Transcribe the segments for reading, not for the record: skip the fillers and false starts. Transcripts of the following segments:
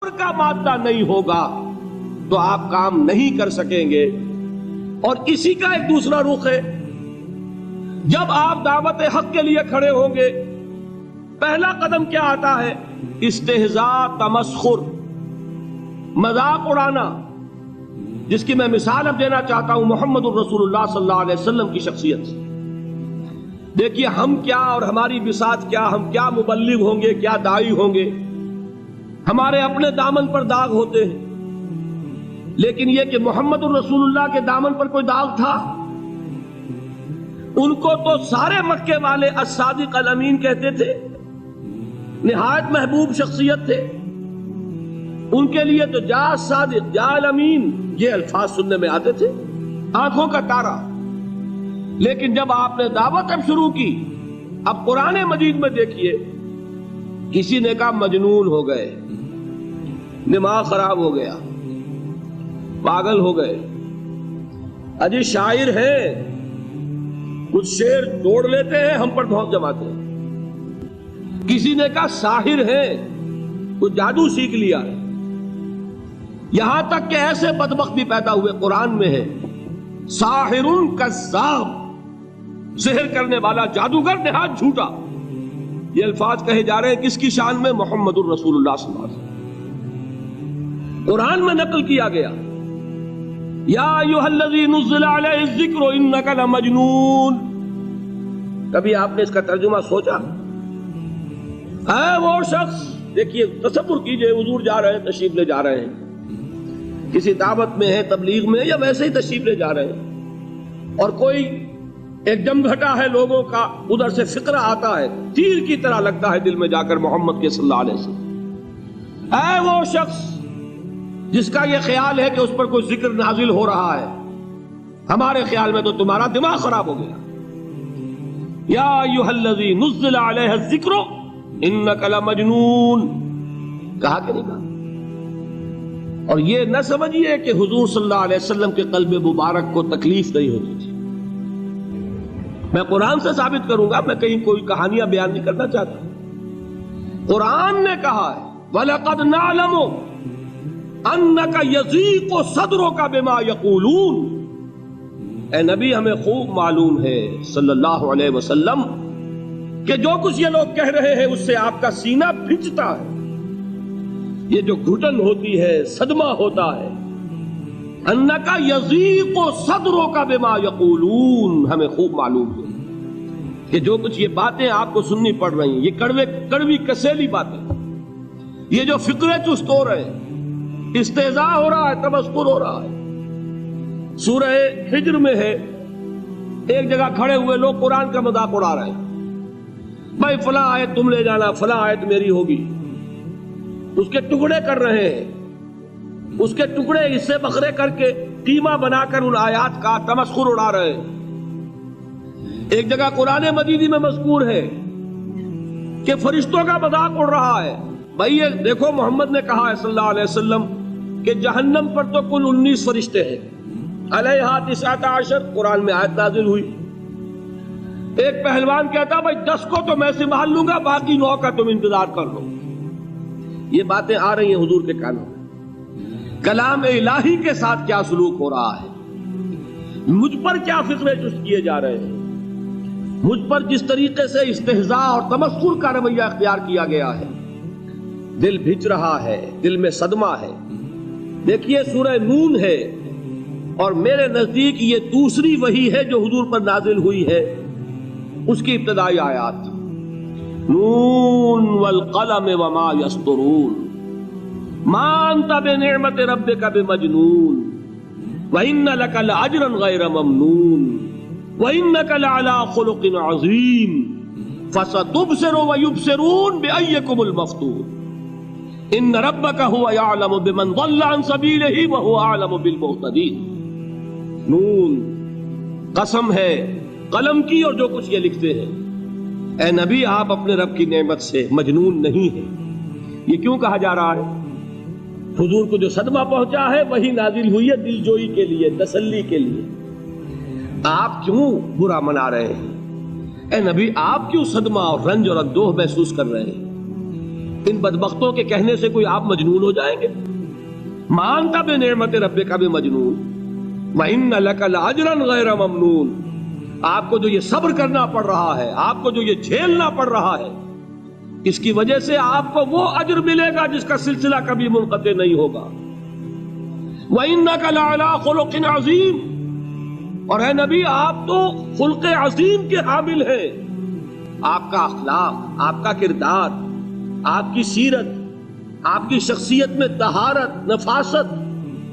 کا مادہ نہیں ہوگا تو آپ کام نہیں کر سکیں گے. اور اسی کا ایک دوسرا رخ ہے، جب آپ دعوت حق کے لیے کھڑے ہوں گے پہلا قدم کیا آتا ہے؟ استہزاء، تمسخر، مذاق اڑانا، جس کی میں مثال اب دینا چاہتا ہوں محمد الرسول اللہ صلی اللہ علیہ وسلم کی شخصیت سے. دیکھیے ہم کیا اور ہماری بساط کیا، ہم کیا مبلغ ہوں گے، کیا داعی ہوں گے، ہمارے اپنے دامن پر داغ ہوتے ہیں، لیکن یہ کہ محمد الرسول اللہ کے دامن پر کوئی داغ تھا؟ ان کو تو سارے مکے والے الصادق الامین کہتے تھے، نہایت محبوب شخصیت تھے. ان کے لیے تو جا صادق، جا الامین، یہ الفاظ سننے میں آتے تھے، آنکھوں کا تارا. لیکن جب آپ نے دعوت اب شروع کی، اب قرآن مجید میں دیکھیے کسی نے کہا مجنون ہو گئے، دماغ خراب ہو گیا، پاگل ہو گئے، اجی شاعر ہیں، کچھ شعر توڑ لیتے ہیں، ہم پر بہت جماتے ہیں. کسی نے کہا ساحر ہیں، کچھ جادو سیکھ لیا. یہاں تک کہ ایسے بدبخت بھی پیدا ہوئے، قرآن میں ہے ساحر کذاب، سحر کرنے والا جادوگر نہایت جھوٹا. یہ الفاظ کہے جا رہے ہیں کس کی شان میں؟ محمد الرسول اللہ صلی اللہ علیہ وسلم. قرآن میں نقل کیا گیا یا ایھا الذی نزل علیہ الذکر انک لمجنون. کبھی آپ نے اس کا ترجمہ سوچا؟ ہے وہ شخص، دیکھیے تصور کیجئے، حضور جا رہے ہیں، تشریف لے جا رہے ہیں، کسی دعوت میں ہے، تبلیغ میں، یا ویسے ہی تشریف لے جا رہے ہیں، اور کوئی ایک جم گھٹا ہے لوگوں کا، ادھر سے فقرہ آتا ہے، تیر کی طرح لگتا ہے دل میں جا کر محمد کے صلی اللہ علیہ وسلم. اے وہ شخص جس کا یہ خیال ہے کہ اس پر کوئی ذکر نازل ہو رہا ہے، ہمارے خیال میں تو تمہارا دماغ خراب ہو گیا. یا ایھا الذی نزل علیہ الذکر انک لمجنون، کہا کہ نہیں کہا؟ اور یہ نہ سمجھیے کہ حضور صلی اللہ علیہ وسلم کے قلب مبارک کو تکلیف نہیں ہوتی تھی. میں قرآن سے ثابت کروں گا، میں کہیں کوئی کہانیاں بیان نہیں کرنا چاہتا. قرآن نے کہا ہے وَلَقَدْ نَعْلَمُ أَنَّكَ يَضِيقُ صَدْرُكَ بِمَا يَقُولُونَ. اے نبی ہمیں خوب معلوم ہے صلی اللہ علیہ وسلم کہ جو کچھ یہ لوگ کہہ رہے ہیں اس سے آپ کا سینہ پھنچتا ہے، یہ جو گھٹن ہوتی ہے، صدمہ ہوتا ہے. انکا یضیق صدرک بما یقولون، ہمیں خوب معلوم ہے کہ جو کچھ یہ باتیں آپ کو سننی پڑ رہی ہیں، یہ کڑوی کسیلی باتیں، یہ جو فقرے چست ہو رہے ہیں، استہزاء ہو رہا ہے، تمسخر ہو رہا ہے. سورہ ہجر میں ہے، ایک جگہ کھڑے ہوئے لوگ قرآن کا مذاق اڑا رہے ہیں، بھائی فلاں آیت تم لے جانا، فلاں آیت میری ہوگی، اس کے ٹکڑے کر رہے ہیں، اس کے ٹکڑے حصے بکھرے کر کے قیمہ بنا کر ان آیات کا تمسخر اڑا رہے ہیں. ایک جگہ قرآن مجید میں مذکور ہے کہ فرشتوں کا مذاق اڑ رہا ہے. بھائی یہ دیکھو محمد نے کہا ہے صلی اللہ علیہ وسلم کہ جہنم پر تو کل 19 فرشتے ہیں، علیہا 19 قرآن میں آیت نازل ہوئی. ایک پہلوان کہتا بھائی 10 کو تو میں سنبھال لوں گا، باقی 9 کا تم انتظار کر لو. یہ باتیں آ رہی ہیں حضور کے کانوں میں. کلام الہی کے ساتھ کیا سلوک ہو رہا ہے، مجھ پر کیا فقرے چست کیے جا رہے ہیں، مجھ پر جس طریقے سے استہزاء اور تمسخر کا رویہ اختیار کیا گیا ہے، دل بھج رہا ہے، دل میں صدمہ ہے. دیکھیے سورہ نون ہے، اور میرے نزدیک یہ دوسری وحی ہے جو حضور پر نازل ہوئی ہے، اس کی ابتدائی آیات نون والقلم وما یسطرون ما انت بنعمت ربک بمجنون وان لک لاجرا غیر ممنون وانک لعلی خلق عظیم فستبصر ویبصرون بأیکم المفتون ان ربک هو یعلم بمن ضل عن سبیلہ وهو اعلم بالمہتدین. نون، قسم ہے قلم کی اور جو کچھ یہ لکھتے ہیں. اے نبی آپ اپنے رب کی نعمت سے مجنون نہیں ہیں. یہ کیوں کہا جا رہا ہے؟ حضور کو جو صدمہ پہنچا ہے وہی نازل ہوئی ہے دل جوئی کے لیے، تسلی کے لیے. آپ کیوں برا منا رہے ہیں؟ اے نبی آپ کیوں صدمہ اور رنج اور اندوہ محسوس کر رہے ہیں؟ ان بدبختوں کے کہنے سے کوئی آپ مجنون ہو جائیں گے؟ مانتا بے نعمت رب کا بھی مجنون وَإِنَّ لَكَ لَأَجْرًا غَيْرَ مَمْنُونَ، آپ کو جو یہ صبر کرنا پڑ رہا ہے، آپ کو جو یہ جھیلنا پڑ رہا ہے، اس کی وجہ سے آپ کو وہ اجر ملے گا جس کا سلسلہ کبھی منقطع نہیں ہوگا۔ وَإِنَّكَ لَعَلَىٰ خُلُقٍ عَظِيمٍ، اور اے نبی آپ تو خلق عظیم کے حامل ہیں۔ آپ کا اخلاق، آپ کا کردار، آپ کی سیرت، آپ کی شخصیت میں طہارت، نفاست،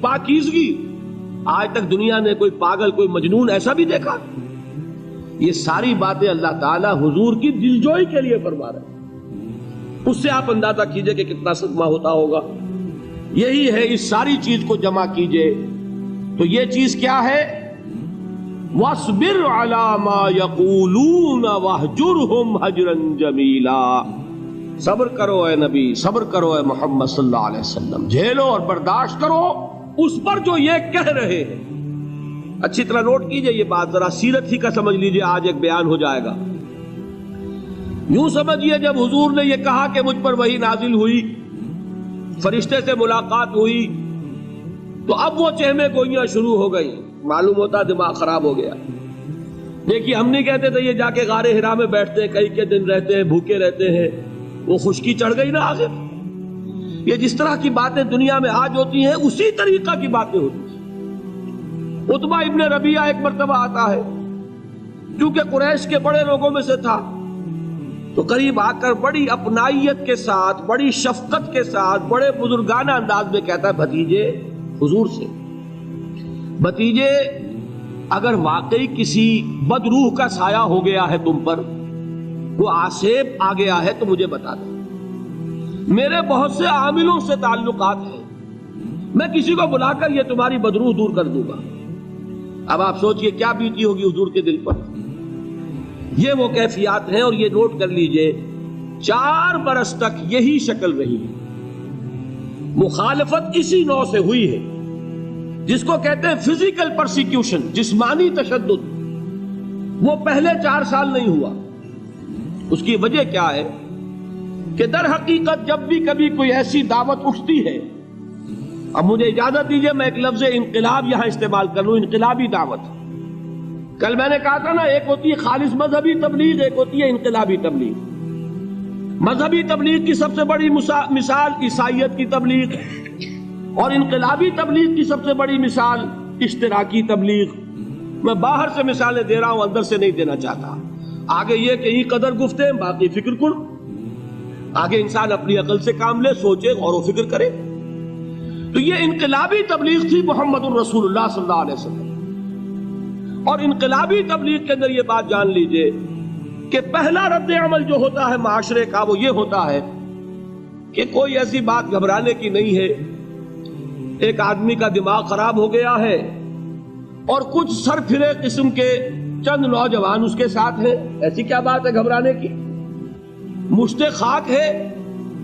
پاکیزگی، آج تک دنیا نے کوئی پاگل، کوئی مجنون ایسا بھی دیکھا؟ یہ ساری باتیں اللہ تعالیٰ حضور کی دلجوئی کے لیے فرما رہے ہیں۔ اس سے آپ اندازہ کیجئے کہ کتنا صدمہ ہوتا ہوگا۔ یہی ہے، اس ساری چیز کو جمع کیجئے تو یہ چیز کیا ہے؟ وَاصْبِرْ عَلَىٰ مَا يَقُولُونَ وَاهْجُرْهُمْ هَجْرًا جَمِيلًا، صبر کرو اے نبی، صبر کرو اے محمد صلی اللہ علیہ وسلم، جھیلو اور برداشت کرو اس پر جو یہ کہہ رہے ہیں۔ اچھی طرح نوٹ کیجئے یہ بات، ذرا سیرت ہی کا سمجھ لیجئے، آج ایک بیان ہو جائے گا۔ یوں سمجھیے جب حضور نے یہ کہا کہ مجھ پر وحی نازل ہوئی، فرشتے سے ملاقات ہوئی، تو اب وہ چہمے گوئیاں شروع ہو گئی، معلوم ہوتا دماغ خراب ہو گیا۔ دیکھیے ہم نہیں کہتے تھے یہ جا کے غار حرا میں بیٹھتے ہیں، کئی کے دن رہتے ہیں، بھوکے رہتے ہیں، وہ خشکی چڑھ گئی نا آخر۔ یہ جس طرح کی باتیں دنیا میں آج ہوتی ہیں اسی طریقہ کی باتیں ہوتی ہیں۔ عتبہ ابن ربیعہ ایک مرتبہ آتا ہے، کیونکہ قریش کے بڑے لوگوں میں سے تھا، تو قریب آ کر بڑی اپنائیت کے ساتھ، بڑی شفقت کے ساتھ، بڑے بزرگانہ انداز میں کہتا ہے بھتیجے، حضور سے، بھتیجے اگر واقعی کسی بدروح کا سایہ ہو گیا ہے تم پر، وہ آسیب آ گیا ہے تو مجھے بتا دو، میرے بہت سے عاملوں سے تعلقات ہیں، میں کسی کو بلا کر یہ تمہاری بدروح دور کر دوں گا۔ اب آپ سوچئے کیا بیتی ہوگی حضور کے دل پر۔ یہ وہ کیفیات ہیں، اور یہ نوٹ کر لیجئے 4 برس تک یہی شکل رہی ہے۔ مخالفت اسی نوع سے ہوئی ہے جس کو کہتے ہیں فزیکل پرسیکیوشن، جسمانی تشدد، وہ پہلے 4 سال نہیں ہوا۔ اس کی وجہ کیا ہے کہ در حقیقت جب بھی کبھی کوئی ایسی دعوت اٹھتی ہے، اب مجھے اجازت دیجئے میں ایک لفظ انقلاب یہاں استعمال کر لوں، انقلابی دعوت۔ کل میں نے کہا تھا نا، ایک ہوتی ہے خالص مذہبی تبلیغ، ایک ہوتی ہے انقلابی تبلیغ۔ مذہبی تبلیغ کی سب سے بڑی مثال عیسائیت کی تبلیغ، اور انقلابی تبلیغ کی سب سے بڑی مثال اشتراکی تبلیغ۔ میں باہر سے مثالیں دے رہا ہوں، اندر سے نہیں دینا چاہتا۔ آگے یہ کہ ہی قدر گفتے باقی فکر کن، آگے انسان اپنی عقل سے کام لے، سوچے، غور و فکر کرے۔ تو یہ انقلابی تبلیغ تھی محمد الرسول اللہ صلی اللہ علیہ وسلم۔ اور انقلابی تبلیغ کے اندر یہ بات جان لیجئے کہ پہلا رد عمل جو ہوتا ہے معاشرے کا وہ یہ ہوتا ہے کہ کوئی ایسی بات گھبرانے کی نہیں ہے، ایک آدمی کا دماغ خراب ہو گیا ہے اور کچھ سر پھرے قسم کے چند نوجوان اس کے ساتھ ہیں، ایسی کیا بات ہے گھبرانے کی؟ مشت خاک ہے،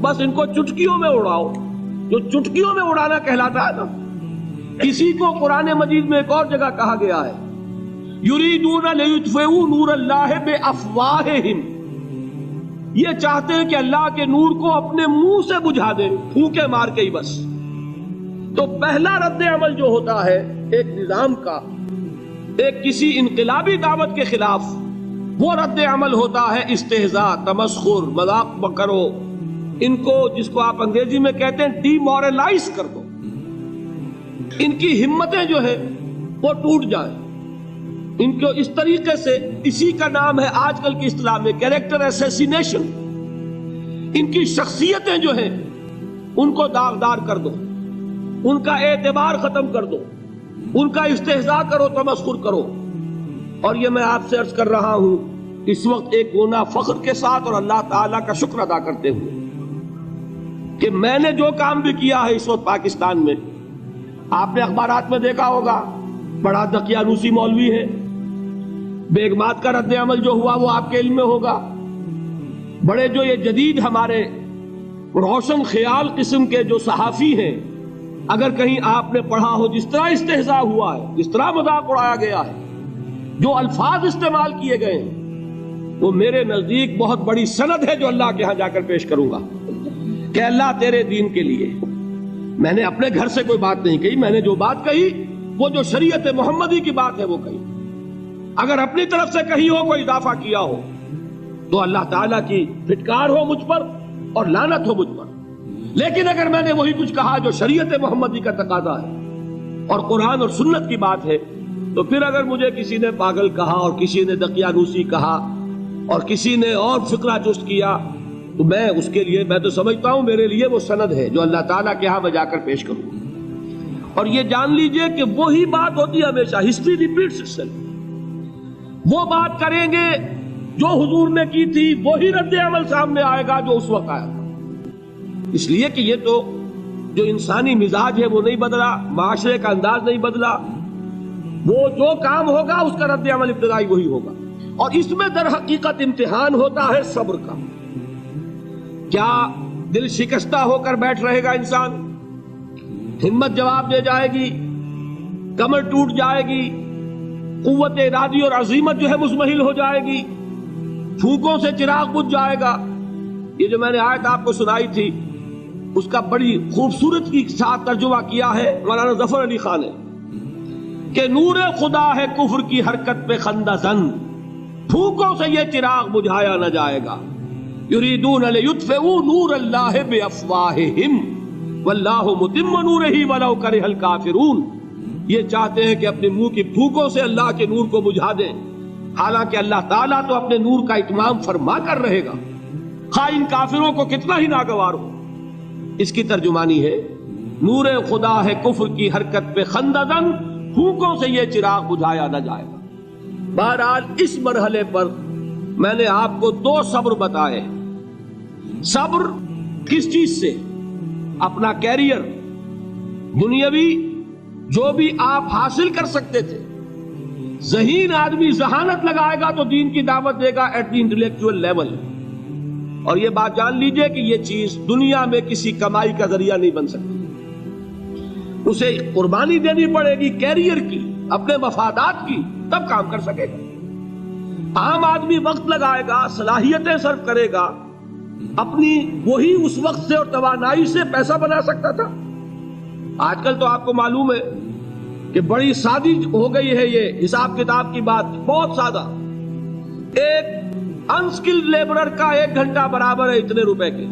بس ان کو چٹکیوں میں اڑاؤ، جو چٹکیوں میں اڑانا کہلاتا ہے نا۔ اسی کو قرآن مجید میں ایک اور جگہ کہا گیا ہے، یریدون لیطفئوا نور اللہ بافواہہم، یہ چاہتے ہیں کہ اللہ کے نور کو اپنے منہ سے بجھا دیں، پھونکے مار کے ہی بس۔ تو پہلا رد عمل جو ہوتا ہے ایک نظام کا، ایک کسی انقلابی دعوت کے خلاف، وہ رد عمل ہوتا ہے استہزاء، تمسخر، مذاق کرو، ان کو جس کو آپ انگریزی میں کہتے ہیں ڈی مورلائز کر دو، ان کی ہمتیں جو ہے وہ ٹوٹ جائیں، ان کو اس طریقے سے، اسی کا نام ہے آج کل کی اصطلاح میں کیریکٹر اسیسینیشن، ان کی شخصیتیں جو ہیں ان کو داغدار کر دو، ان کا اعتبار ختم کر دو، ان کا استہزاء کرو، تمسخر کرو۔ اور یہ میں آپ سے عرض کر رہا ہوں اس وقت ایک گونا فخر کے ساتھ اور اللہ تعالیٰ کا شکر ادا کرتے ہوئے کہ میں نے جو کام بھی کیا ہے اس وقت پاکستان میں، آپ نے اخبارات میں دیکھا ہوگا، بڑا دقیانوسی مولوی ہے، بیگمات کا رد عمل جو ہوا وہ آپ کے علم میں ہوگا، بڑے جو یہ جدید ہمارے روشن خیال قسم کے جو صحافی ہیں، اگر کہیں آپ نے پڑھا ہو جس طرح استہزاء ہوا ہے، جس طرح مذاق اڑایا گیا ہے، جو الفاظ استعمال کیے گئے ہیں، وہ میرے نزدیک بہت بڑی سند ہے جو اللہ کے ہاں جا کر پیش کروں گا۔ کہ اللہ تیرے دین کے لیے، میں نے اپنے گھر سے کوئی بات نہیں کہی، میں نے جو بات کہی وہ جو شریعت محمدی کی بات ہے وہ کہی، اگر اپنی طرف سے کہی ہو کوئی اضافہ کیا ہو تو اللہ تعالیٰ کی پھٹکار ہو مجھ پر اور لعنت ہو مجھ پر، لیکن اگر میں نے وہی کچھ کہا جو شریعت محمدی کا تقاضا ہے اور قرآن اور سنت کی بات ہے، تو پھر اگر مجھے کسی نے پاگل کہا اور کسی نے دقیانوسی کہا اور کسی نے اور فکرہ جست کیا تو میں اس کے لیے، میں تو سمجھتا ہوں میرے لیے وہ سند ہے جو اللہ تعالیٰ کے ہاں میں جا کر پیش کروں. اور یہ جان لیجئے کہ وہی بات ہوتی ہے ہمیشہ، ہسٹری ریپیٹس اٹسیلف. وہ بات کریں گے جو حضور نے کی تھی، وہی رد عمل سامنے آئے گا جو اس وقت آیا تھا. اس لیے کہ یہ تو جو انسانی مزاج ہے وہ نہیں بدلا، معاشرے کا انداز نہیں بدلا، وہ جو کام ہوگا اس کا رد عمل ابتدائی وہی ہوگا. اور اس میں در حقیقت امتحان ہوتا ہے صبر کا. کیا دل شکستہ ہو کر بیٹھ رہے گا انسان؟ ہمت جواب دے جائے گی، کمر ٹوٹ جائے گی، قوت ارادی اور عزیمت جو ہے مزمحل ہو جائے گی، پھونکوں سے چراغ بجھ جائے گا. یہ جو میں نے آیت آپ کو سنائی تھی اس کا بڑی خوبصورت کی ساتھ ترجمہ کیا ہے مولانا ظفر علی خان نے کہ نور خدا ہے کفر کی حرکت پہ خندہ زن، پھونکوں سے یہ چراغ بجھایا نہ جائے گا. یریدون لیطفئوا نور اللہ بافواہہم واللہ متم نورہ ولو کرہ الکافرون. یہ چاہتے ہیں کہ اپنے منہ کی پھونکوں سے اللہ کے نور کو بجھا دیں، حالانکہ اللہ تعالیٰ تو اپنے نور کا اتمام فرما کر رہے گا، خواہ ان کافروں کو کتنا ہی ناگوار ہو. اس کی ترجمانی ہے نور خدا ہے کفر کی حرکت پہ خنددن، پھونکوں سے یہ چراغ بجھایا نہ جائے گا. بہرحال اس مرحلے پر میں نے آپ کو 2 صبر بتائے. صبر کس چیز سے؟ اپنا کیریئر دنیاوی جو بھی آپ حاصل کر سکتے تھے. ذہین آدمی ذہانت لگائے گا تو دین کی دعوت دے گا ایٹ دی انٹلیکچوئل لیول. اور یہ بات جان لیجئے کہ یہ چیز دنیا میں کسی کمائی کا ذریعہ نہیں بن سکتی، اسے قربانی دینی پڑے گی کیریئر کی، اپنے مفادات کی، تب کام کر سکے گا. عام آدمی وقت لگائے گا، صلاحیتیں صرف کرے گا، اپنی وہی اس وقت سے اور توانائی سے پیسہ بنا سکتا تھا. آج کل تو آپ کو معلوم ہے کہ بڑی سادی ہو گئی ہے یہ حساب کتاب کی بات، بہت سادہ. ایک انسکلڈ لیبرر کا 1 گھنٹہ برابر ہے اتنے روپے کے،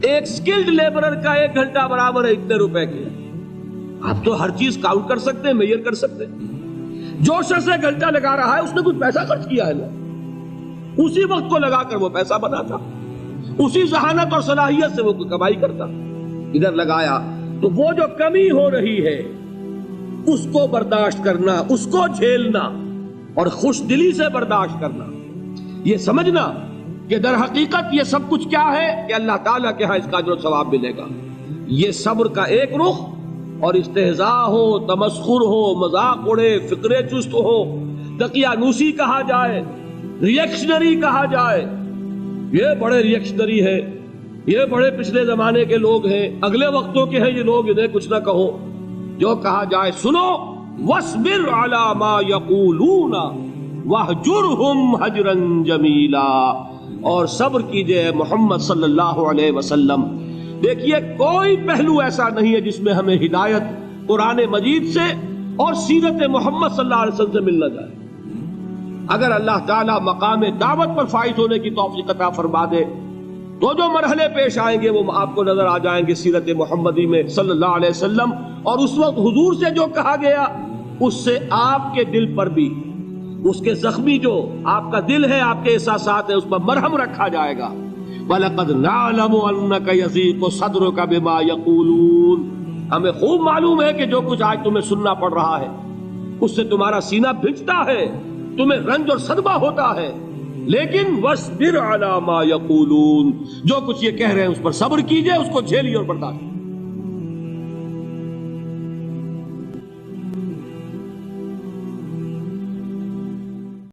ایک سکلڈ لیبرر کا 1 گھنٹہ برابر ہے اتنے روپے کے. آپ تو ہر چیز کاؤنٹ کر سکتے ہیں، میئر کر سکتے ہیں. جو شخص 1 گھنٹہ لگا رہا ہے اس نے کچھ پیسہ خرچ کیا ہے نا، اسی وقت کو لگا کر وہ پیسہ بنا تھا، اسی ذہانت اور صلاحیت سے وہ کمائی کرتا. ادھر لگایا تو وہ جو کمی ہو رہی ہے اس کو برداشت کرنا، اس کو جھیلنا اور خوش دلی سے برداشت کرنا، یہ سمجھنا کہ در حقیقت یہ سب کچھ کیا ہے کہ اللہ تعالیٰ کے ہاں اس کا اجر و ثواب ملے گا. یہ صبر کا ایک رخ، اور استہزاء ہو، تمسخر ہو، مذاق اڑے، فکرے چست ہو، دقیانوسی کہا جائے، ریئیکشنری کہا جائے، یہ بڑے ریئیکشنری ہے، یہ بڑے پچھلے زمانے کے لوگ ہیں، اگلے وقتوں کے ہیں یہ لوگ، انہیں کچھ نہ کہو. جو کہا جائے سنو. وَاصْبِرْ عَلَى مَا يَقُولُونَ وَاهْجُرْهُمْ هَجْرًا جَمِيلًا. اور صبر کیجئے محمد صلی اللہ علیہ وسلم. دیکھیے کوئی پہلو ایسا نہیں ہے جس میں ہمیں ہدایت قرآن مجید سے اور سیرت محمد صلی اللہ علیہ وسلم سے مل نہ جائے. اگر اللہ تعالیٰ مقام دعوت پر فائز ہونے کی توفیق عطا فرما دے تو جو مرحلے پیش آئیں گے وہ آپ کو نظر آ جائیں گے سیرت محمدی میں صلی اللہ علیہ وسلم. اور اس وقت حضور سے جو کہا گیا اس سے آپ کے دل پر بھی، اس کے زخمی جو آپ کا دل ہے، آپ کے احساسات ہیں، اس پر مرہم رکھا جائے گا. وَلَقَدْ نَعْلَمُ أَنَّكَ يَضِيقُ صَدْرُكَ بِمَا يَقُولُونَ. ہمیں خوب معلوم ہے کہ جو کچھ آج تمہیں سننا پڑ رہا ہے اس سے تمہارا سینہ بھجتا ہے، تمہیں رنج اور صدمہ ہوتا ہے، لیکن وَاصْبِرْ عَلَى مَا يَقُولُونَ، جو کچھ یہ کہہ رہے ہیں اس پر صبر کیجئے، اس کو جھیلیے اور برداشت.